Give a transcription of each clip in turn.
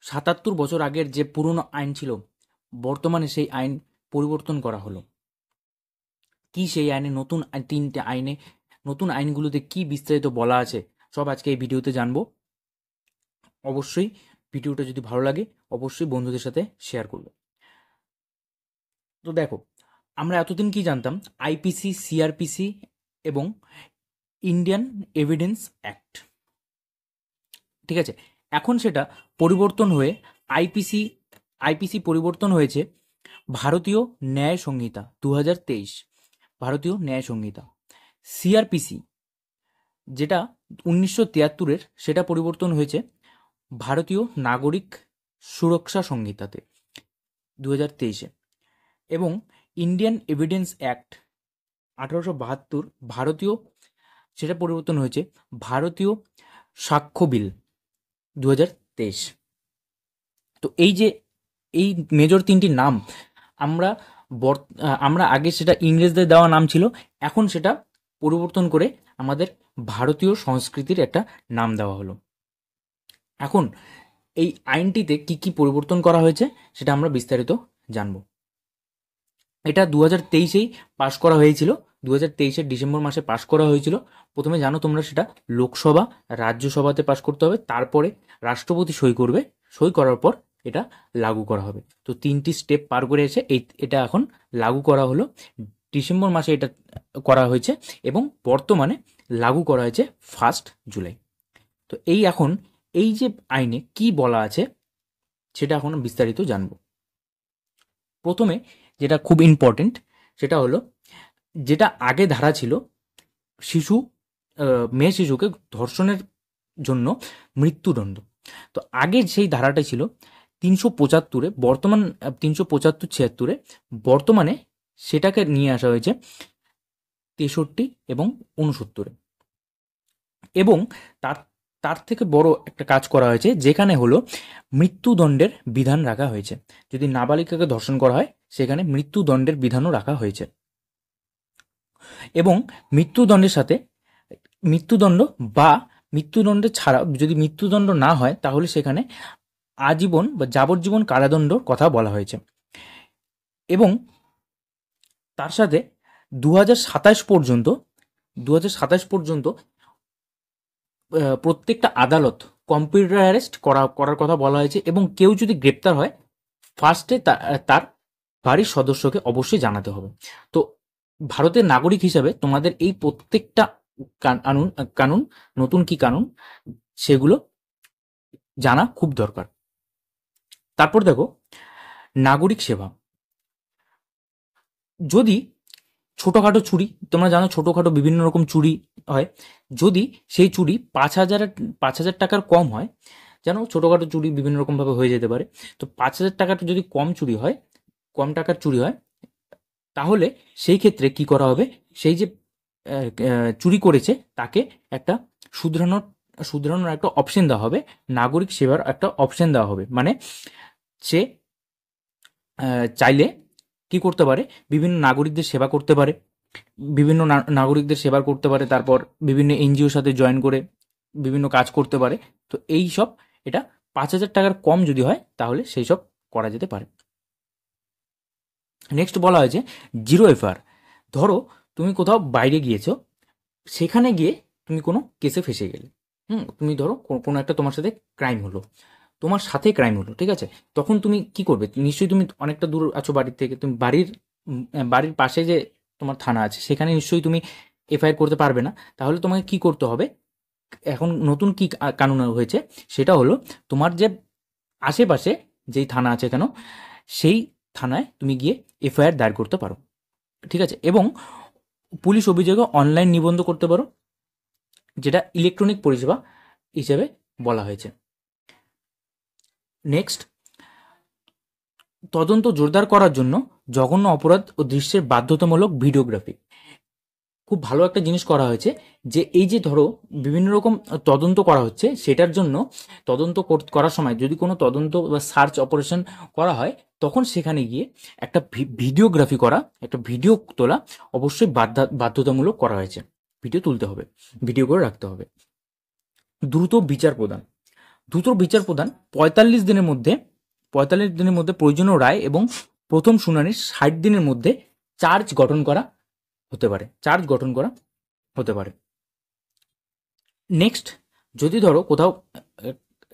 ৭৭ বছর আগের যে পুরনো আইন ছিল, বর্তমানে সেই আইন পরিবর্তন করা হলো। কি সেই আইনে নতুন তিনটে আইনে নতুন আইনগুলোতে কি বিস্তারিত বলা আছে, সব আজকে এই ভিডিওতে জানবো। অবশ্যই ভিডিওটা যদি ভালো লাগে অবশ্যই বন্ধুদের সাথে শেয়ার করবে। তো দেখো, আমরা এতদিন কি জানতাম? আইপিসি, সিআরপিসি এবং ইন্ডিয়ান এভিডেন্স অ্যাক্ট, ঠিক আছে। এখন সেটা পরিবর্তন হয়ে আইপিসি আইপিসি পরিবর্তন হয়েছে ভারতীয় ন্যায় সংহিতা 2023, ভারতীয় ন্যায় সংহিতা। সিআরপিসি যেটা 1973-এর, সেটা পরিবর্তন হয়েছে ভারতীয় নাগরিক সুরক্ষা সংহিতাতে 2023-এ। এবং ইন্ডিয়ান এভিডেন্স অ্যাক্ট 1872 ভারতীয়, সেটা পরিবর্তন হয়েছে ভারতীয় সাক্ষ্য বিল 2023। তো এই মেজর তিনটি নাম আমরা আমরা আগে সেটা ইংরেজদের দেওয়া নাম ছিল, এখন সেটা পরিবর্তন করে আমাদের ভারতীয় সংস্কৃতির একটা নাম দেওয়া হলো। এখন এই আইনটিতে কি কি পরিবর্তন করা হয়েছে সেটা আমরা বিস্তারিত জানব। এটা 2023-এই পাশ করা হয়েছিল, 2023-এর ডিসেম্বর মাসে পাশ করা হয়েছিল। প্রথমে জানো তোমরা, সেটা লোকসভা, রাজ্যসভাতে পাশ করতে হবে, তারপরে রাষ্ট্রপতি সই করবে, সই করার পর এটা লাগু করা হবে। তো 3টি স্টেপ পার করে এসে এটা এখন লাগু করা হলো। ডিসেম্বর মাসে এটা করা হয়েছে এবং বর্তমানে লাগু করা হয়েছে 1 জুলাই। তো এই যে আইনে কি বলা আছে সেটা এখন বিস্তারিত জানব। প্রথমে যেটা খুব ইম্পর্টেন্ট সেটা হলো, যেটা আগে ধারা ছিল মেয়ে শিশুকে ধর্ষণের জন্য মৃত্যুদণ্ড। তো আগে সেই ধারাটা ছিল 375-এ, বর্তমান 375-76-এ, বর্তমানে সেটাকে নিয়ে আসা হয়েছে 63 এবং 69-এ। এবং তার তার থেকে বড় একটা কাজ করা হয়েছে, যেখানে হলো মৃত্যুদণ্ডের বিধান রাখা হয়েছে। যদি নাবালিকাকে ধর্ষণ করা হয় সেখানে মৃত্যুদণ্ডের বিধানও রাখা হয়েছে। এবং মৃত্যুদণ্ডের সাথে মৃত্যুদণ্ড বা মৃত্যুদণ্ডের ছাড়া যদি মৃত্যুদণ্ড না হয় তাহলে সেখানে আজীবন বা যাবজ্জীবন কারাদণ্ডর কথা বলা হয়েছে। এবং তার সাথে 2027 পর্যন্ত প্রত্যেকটা আদালত কম্পিউটার অ্যারেস্ট করার কথা বলা হয়েছে। এবং কেউ যদি গ্রেপ্তার হয়, ফার্স্টে তার বাড়ির সদস্যকে অবশ্যই জানাতে হবে। তো ভারতের নাগরিক হিসাবে তোমাদের এই প্রত্যেকটা কানুন নতুন কি কানুন সেগুলো জানা খুব দরকার। তারপর দেখো, নাগরিক সেবা। যদি ছোটোখাটো চুরি, তোমরা জানো ছোটোখাটো বিভিন্ন রকম চুরি হয়, যদি সেই চুরি 5,000 টাকার কম হয়, জানো ছোটোখাটো চুরি বিভিন্ন রকমভাবে হয়ে যেতে পারে, তো 5,000 টাকাটা যদি কম টাকার চুরি হয়, তাহলে সেই ক্ষেত্রে কি করা হবে, সেই যে চুরি করেছে তাকে একটা শুধরানোর একটা অপশন দেওয়া হবে, নাগরিক সেবার একটা অপশন দেওয়া হবে। মানে সে চাইলে কি করতে পারে, বিভিন্ন নাগরিকদের সেবা করতে পারে, তারপর বিভিন্ন এনজিওর সাথে জয়েন করে বিভিন্ন কাজ করতে পারে। তো এই সব, এটা 5,000 টাকার কম যদি হয় তাহলে সেই সব করা যেতে পারে। নেক্সট বলা হয়েছে জিরো এফআইআর। ধরো তুমি কোথাও বাইরে গিয়েছো, সেখানে গিয়ে তুমি কোনো কেসে ফেসে গেলে, তুমি ধরো কোনো একটা তোমার সাথে ক্রাইম হলো, ঠিক আছে। তখন তুমি কি করবে? নিশ্চয়ই তুমি অনেকটা দূর আছো বাড়ির থেকে, তুমি বাড়ির পাশে যে তোমার থানা আছে সেখানে নিশ্চয়ই তুমি এফআইআর করতে পারবে না। তাহলে তোমাকে কি করতে হবে? এখন নতুন কি কানুন হয়েছে সেটা হলো, তোমার যে আশেপাশে যেই থানা আছে কেন, সেই থানায় তুমি গিয়ে এফআইআর দায়ের করতে পারো, ঠিক আছে। এবং পুলিশ অভিযোগে অনলাইন নিবন্ধ করতে পারো, যেটা ইলেকট্রনিক পরিষেবা হিসেবে বলা হয়েছে। নেক্সট, তদন্ত জোরদার করার জন্য জঘন্য অপরাধ ও দৃশ্যের বাধ্যতামূলক ভিডিওগ্রাফি। খুব ভালো একটা জিনিস করা হয়েছে, যে এই যে ধরো বিভিন্ন রকম তদন্ত করা হচ্ছে, সেটার জন্য তদন্ত করার সময় যদি কোনো তদন্ত বা সার্চ অপারেশন করা হয়, তখন সেখানে গিয়ে একটা ভিডিওগ্রাফি করা, একটা ভিডিও তোলা অবশ্যই বাধ্যতামূলক করা হয়েছে। ভিডিও তুলতে হবে, ভিডিও করে রাখতে হবে। দ্রুত বিচার প্রদান। দ্রুত বিচার প্রদান 45 দিনের মধ্যে প্রয়োজনীয় রায় এবং প্রথম শুনানির 60 দিনের মধ্যে চার্জ গঠন করা হতে পারে। নেক্সট, যদি ধরো কোথাও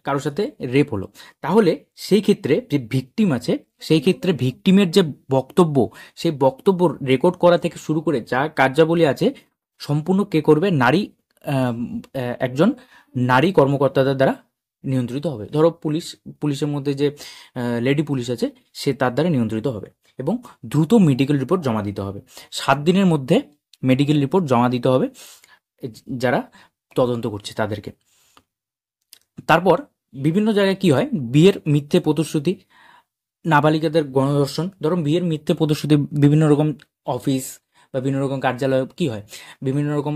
কারোর সাথে রেপ হলো, তাহলে সেই ক্ষেত্রে যে ভিকটিম আছে, সেই ক্ষেত্রে ভিকটিমের যে বক্তব্য, সেই বক্তব্য রেকর্ড করা থেকে শুরু করে যা কার্যাবলী আছে সম্পূর্ণ কে করবে? একজন নারী কর্মকর্তাদের দ্বারা নিয়ন্ত্রিত হবে। ধরো পুলিশের মধ্যে যে লেডি পুলিশ আছে, সে তার দ্বারা নিয়ন্ত্রিত হবে। এবং দ্রুত মেডিকেল রিপোর্ট জমা দিতে হবে। 7 দিনের মধ্যে মেডিকেল রিপোর্ট জমা দিতে হবে যারা তদন্ত করছে তাদেরকে। তারপর বিভিন্ন জায়গায় কি হয়, বিয়ের মিথ্যে প্রতিশ্রুতি, নাবালিকাদের গণধর্ষণ। ধরুন বিয়ের মিথ্যে প্রতিশ্রুতি বিভিন্ন রকম অফিস বা বিভিন্ন রকম কার্যালয়ে কি হয়, বিভিন্ন রকম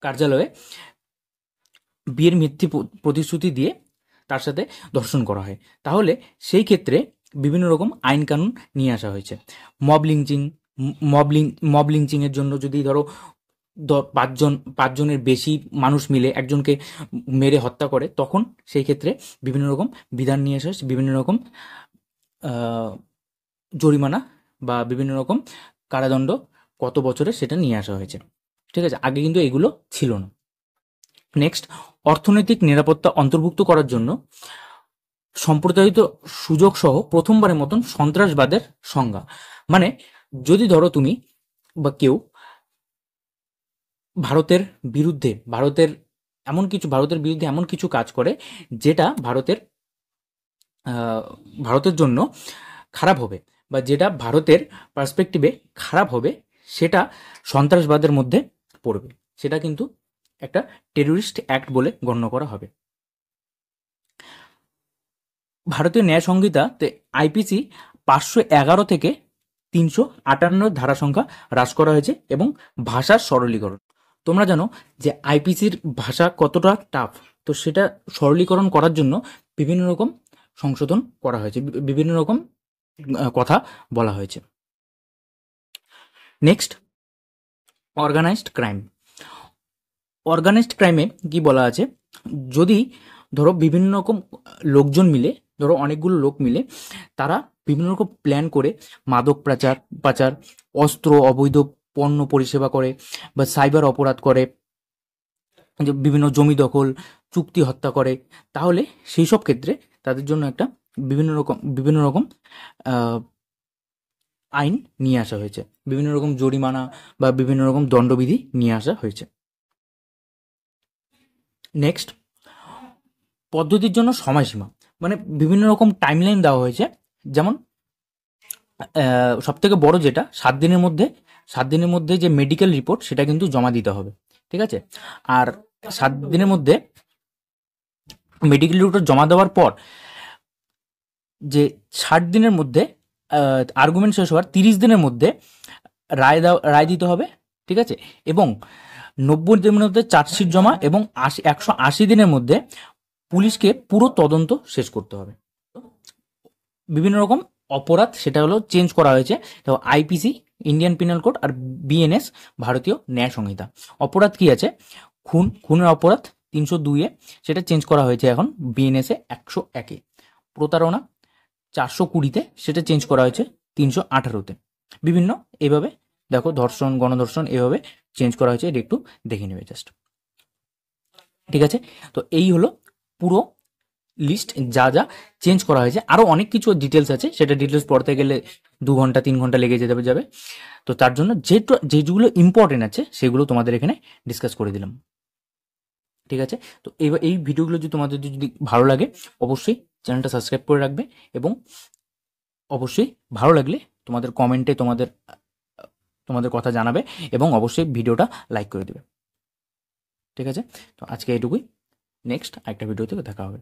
কার্যালয়ে বিয়ের মিথ্যে প্রতিশ্রুতি দিয়ে তার সাথে ধর্ষণ করা হয়। তাহলে সেই ক্ষেত্রে বিভিন্ন রকম আইন কানুন নিয়ে আসা হয়েছে। মব লিঞ্চিংয়ের জন্য যদি ধরো পাঁচজনের বেশি মানুষ মিলে একজনকে মেরে হত্যা করে, তখন সেই ক্ষেত্রে বিভিন্ন রকম বিধান নিয়ে আসা হয়েছে, বিভিন্ন রকম জরিমানা বা বিভিন্ন রকম কারাদণ্ড কত বছরে সেটা নিয়ে আসা হয়েছে। ঠিক আছে, আগে কিন্তু এগুলো ছিল না। নেক্সট, অর্থনৈতিক নিরাপত্তা অন্তর্ভুক্ত করার জন্য সম্প্রদায়িত সুযোগ সহ প্রথমবারের মতন সন্ত্রাসবাদের সংজ্ঞা। মানে যদি ধরো তুমি বা কেউ ভারতের বিরুদ্ধে এমন কিছু কাজ করে যেটা ভারতের জন্য খারাপ হবে, বা যেটা ভারতের পার্সপেক্টিভে খারাপ হবে, সেটা সন্ত্রাসবাদের মধ্যে পড়বে। সেটা কিন্তু একটা টেররিস্ট অ্যাক্ট বলে গণ্য করা হবে। ভারতীয় ন্যায় সংহিতাতে আইপিসি 511 থেকে 358 ধারা সংখ্যা হ্রাস করা হয়েছে এবং ভাষার সরলীকরণ। তোমরা জানো যে আইপিসির ভাষা কতটা টাফ, তো সেটা সরলীকরণ করার জন্য বিভিন্ন রকম সংশোধন করা হয়েছে, বিভিন্ন রকম কথা বলা হয়েছে। নেক্সট, অর্গানাইজড ক্রাইমে কি বলা আছে, যদি ধরো বিভিন্ন রকম লোকজন মিলে, ধরো অনেকগুলো লোক মিলে তারা বিভিন্ন রকম প্ল্যান করে মাদক পাচার, অস্ত্র, অবৈধ পণ্য পরিষেবা করে, বা সাইবার অপরাধ করে, বিভিন্ন জমি দখল, চুক্তি হত্যা করে, তাহলে সেই সব ক্ষেত্রে তাদের জন্য একটা বিভিন্ন রকম আইন নিয়ে আসা হয়েছে, বিভিন্ন রকম জরিমানা বা বিভিন্ন রকম দণ্ডবিধি নিয়ে আসা হয়েছে। নেক্সট, পদ্ধতির জন্য সময়সীমা, মানে বিভিন্ন রকম টাইমলাইন দেওয়া হয়েছে। যেমন সব থেকে বড় যেটা 7 দিনের মধ্যে যে মেডিকেল রিপোর্ট, সেটা কিন্তু জমা দিতে হবে। ঠিক আছে, আর 7 দিনের মধ্যে মেডিকেল রিপোর্ট জমা দেওয়ার পর যে 60 দিনের মধ্যে আর্গুমেন্ট শেষ হওয়ার 30 দিনের মধ্যে রায় দিতে হবে। ঠিক আছে, এবং 90 দিনের মধ্যে চার্জশিট জমা, এবং 180 দিনের মধ্যে পুলিশকে পুরো তদন্ত শেষ করতে হবে। বিভিন্ন রকম অপরাধ সেটা হলো চেঞ্জ করা হয়েছে। তো আইপিসি ইন্ডিয়ান পিনাল কোড আর বিএনএস ভারতীয় ন্যায় সংহিতা, অপরাধ কি আছে, খুনের অপরাধ 302-এ, সেটা চেঞ্জ করা হয়েছে এখন বিএনএসে 101-এ। প্রতারণা 420-তে, সেটা চেঞ্জ করা হয়েছে 318-তে। বিভিন্ন এভাবে দেখো, ধর্ষণ, গণধর্ষণ, এভাবে চেঞ্জ করা হয়েছে। এটা একটু দেখে নেবে জাস্ট। ঠিক আছে, তো এই হলো পুরো লিস্ট যা যা চেঞ্জ করা হয়েছে। আরও অনেক কিছু ডিটেলস আছে, সেটা ডিটেলস পড়তে গেলে 2 ঘন্টা 3 ঘন্টা লেগে যাবে। তো তার জন্য যেগুলো ইম্পর্টেন্ট আছে সেগুলো তোমাদের এখানে ডিসকাস করে দিলাম। ঠিক আছে, তো এই ভিডিওগুলো যদি তোমাদের যদি ভালো লাগে, অবশ্যই চ্যানেলটা সাবস্ক্রাইব করে রাখবে, এবং অবশ্যই ভালো লাগলে তোমাদের কমেন্টে তোমাদের কথা জানাবে, এবং অবশ্যই ভিডিওটা লাইক করে দেবে। ঠিক আছে, তো আজকে এইটুকুই। নেক্সট একটা ভিডিওতে দেখা হবে।